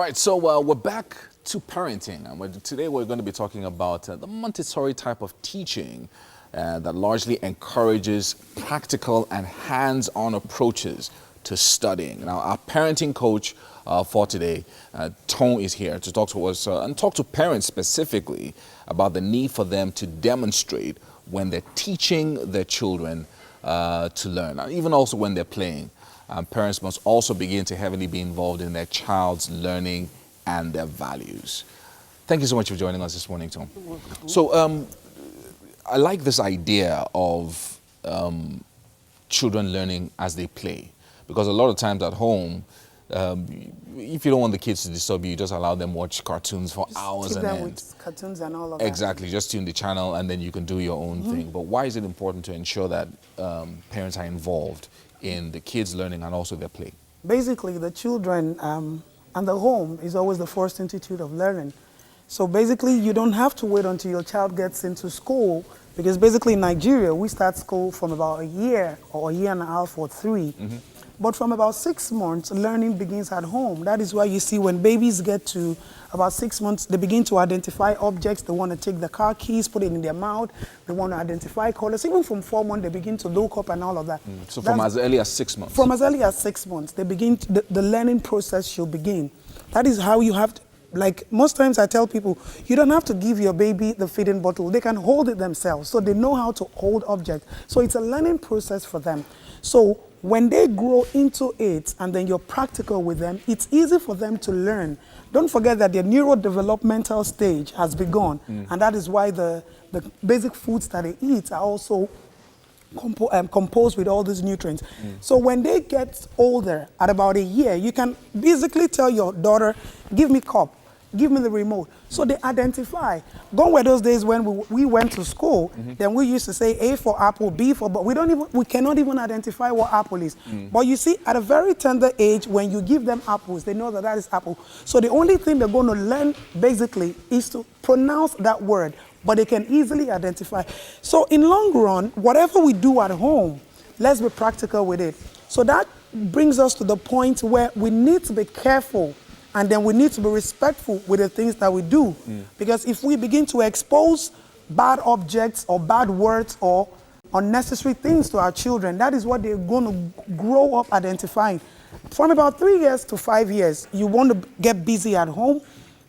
right, so we're back to parenting, and today we're going to be talking about the Montessori type of teaching that largely encourages practical and hands-on approaches to studying. Now, our parenting coach for today, Tom, is here to talk to us and talk to parents specifically about the need for them to demonstrate when they're teaching their children to learn, and even also when they're playing. Parents must also begin to heavily be involved in their child's learning and their values. Thank you so much for joining us this morning, Tom. So I like this idea of children learning as they play, because a lot of times at home, if you don't want the kids to disturb you, you just allow them watch cartoons for hours and end. With cartoons and all of that. Exactly, just tune the channel and then you can do your own thing. But why is it important to ensure that parents are involved in the kids' learning and also their play? Basically, the children and the home is always the first institute of learning. So basically, you don't have to wait until your child gets into school, because basically in Nigeria, we start school from about a year or a year and a half or 3. But from about 6 months, learning begins at home. That is why you see when babies get to about 6 months, they begin to identify objects. They want to take the car keys, put it in their mouth. They want to identify colors. Even from 4 months, they begin to look up and all of that. So from as early as 6 months? From as early as 6 months, they begin the learning process should begin. That is how you have to, like most times I tell people, you don't have to give your baby the feeding bottle. They can hold it themselves, so they know how to hold objects. So it's a learning process for them. So when they grow into it and then you're practical with them, it's easy for them to learn. Don't forget that their neurodevelopmental stage has begun, and that is why the basic foods that they eat are also composed with all these nutrients. So when they get older, at about a year, you can basically tell your daughter, give me cup, give me the remote. So they identify. Gone were those days when we went to school, then we used to say A for apple, B for, but we cannot even identify what apple is. But you see, at a very tender age, when you give them apples, they know that that is apple. So the only thing they're going to learn basically is to pronounce that word, but they can easily identify. So in long run, whatever we do at home, let's be practical with it. So that brings us to the point where we need to be careful, and then we need to be respectful with the things that we do. Because if we begin to expose bad objects or bad words or unnecessary things to our children, that is what they're going to grow up identifying. From about 3 years to 5 years, you want to get busy at home.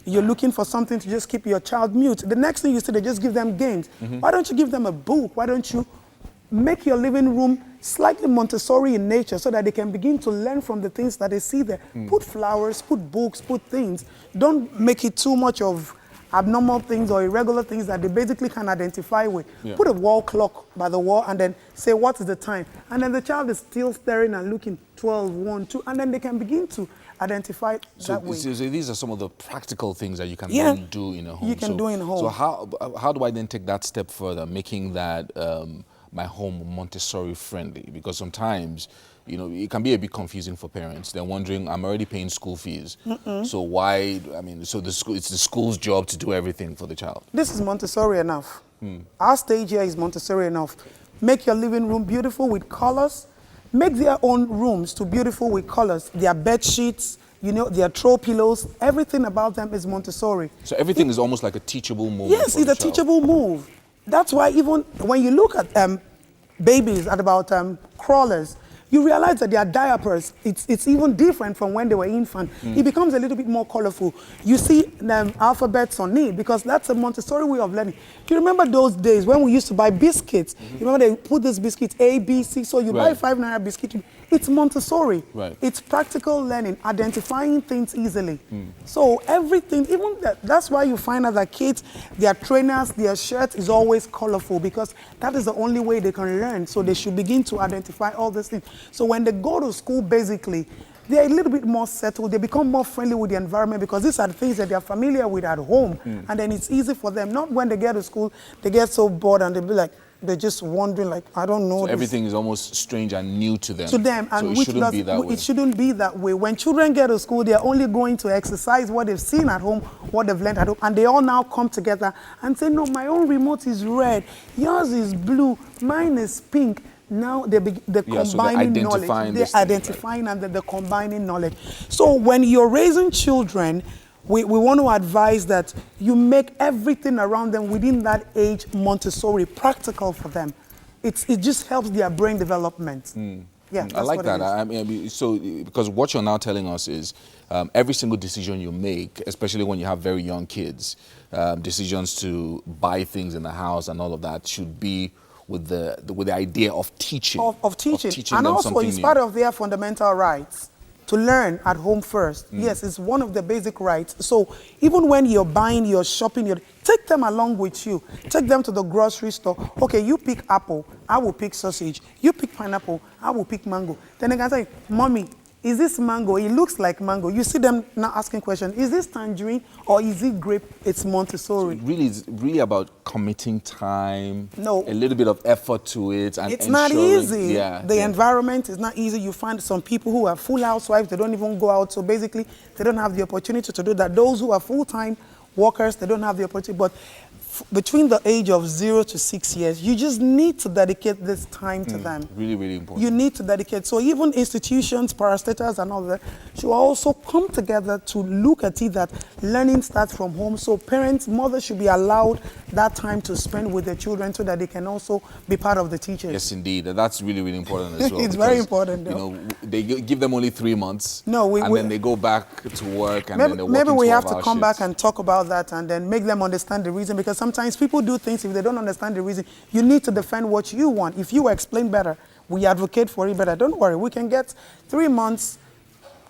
You're looking for something to just keep your child mute. The next thing you see, they just give them games. Why don't you give them a book? Why don't you make your living room slightly Montessori in nature so that they can begin to learn from the things that they see there? Put flowers, put books, put things. Don't make it too much of abnormal things or irregular things that they basically can identify with. Put a wall clock by the wall and then say, what is the time? And then the child is still staring and looking, 12, 1, 2, and then they can begin to identify that way. So these are some of the practical things that you can then do in a home. You can do in a home. So how do I then take that step further, making that my home Montessori friendly? Because sometimes, you know, it can be a bit confusing for parents. They're wondering, I'm already paying school fees. So why, I mean, so it's the school's job to do everything for the child. This is Montessori enough. Our stage here is Montessori enough. Make your living room beautiful with colors. Make their own rooms to beautiful with colors. Their bed sheets, you know, their throw pillows, everything about them is Montessori. So everything is almost like a teachable move. Yes, it's a teachable move. That's why even when you look at babies at about crawlers, you realize that their diapers, it's even different from when they were infant. It becomes a little bit more colorful. You see alphabets on it, because that's a Montessori way of learning. Do you remember those days when we used to buy biscuits? You remember they put this biscuit A, B, C, so you buy 5 naira biscuit. It's Montessori. It's practical learning, identifying things easily. So everything, even that's why you find out that kids, their trainers, their shirts is always colorful, because that is the only way they can learn. So they should begin to identify all these things. So when they go to school, basically, they're a little bit more settled. They become more friendly with the environment, because these are the things that they're familiar with at home. And then it's easy for them. Not when they get to school, they get so bored and they'll be like, they're just wondering, like, I don't know. So everything is almost strange and new to them. And so it shouldn't be that way. It shouldn't be that way. When children get to school, they're only going to exercise what they've seen at home, what they've learned at home, and they all now come together and say, no, my own remote is red, yours is blue, mine is pink. now they're Yeah, so they're combining knowledge. identifying They're this thing, right? identifying and they're combining knowledge. So when you're raising children, we want to advise that you make everything around them within that age Montessori practical for them. It just helps their brain development. Yeah, I that's like what that. it is. I mean, so because what you're now telling us is every single decision you make, especially when you have very young kids, decisions to buy things in the house and all of that should be with the idea of teaching. Of teaching. And them also something it's new. part of their fundamental rights to learn at home first. Yes, it's one of the basic rights. So even when you're buying, you're shopping, take them along with you. Take them to the grocery store. Okay, you pick apple, I will pick sausage. You pick pineapple, I will pick mango. Then they can say, Mommy, is this mango? It looks like mango. You see them now asking questions. Is this tangerine or is it grape? It's Montessori. It's really about committing time, No. a little bit of effort to it, and It's not ensuring- easy. Yeah, The yeah. environment is not easy. You find some people who are full housewives, they don't even go out. So basically, they don't have the opportunity to do that. Those who are full-time workers, they don't have the opportunity. But between the age of 0 to 6 years, you just need to dedicate this time to them. Really, really important. You need to dedicate. So even institutions, parastatals and all that should also come together to look at it that learning starts from home. So parents, mothers should be allowed that time to spend with their children so that they can also be part of the teachers. Yes, indeed. That's really, really important as well. It's very because, important, though. You know, they give them only 3 months. No, and then they go back to work and then they're Maybe working we have to 12-hour come back shifts. and talk about that and then make them understand the reason, because sometimes people do things if they don't understand the reason. You need to defend what you want. If you explain better, we advocate for it better. Don't worry, we can get 3 months,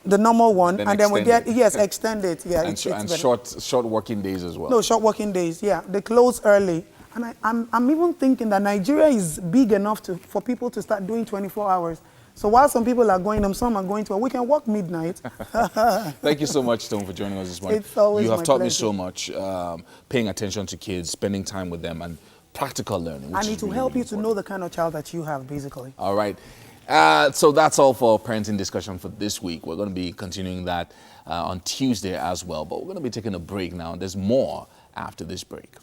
the normal one, Then and then we extend get, it. yes, extend it. Yeah, And, it's and better. short working days as well. No, short working days, yeah. They close early. And I'm even thinking that Nigeria is big enough for people to start doing 24 hours. So while some people are going home, some are going to, we can work midnight. Thank you so much, Tom, for joining us this morning. It's always You have my taught me pleasure. so much, paying attention to kids, spending time with them, and practical learning. which And is it will really, help really you to important. know the kind of child that you have, basically. All right. So that's all for parenting discussion for this week. We're going to be continuing that on Tuesday as well, but we're going to be taking a break now. There's more after this break.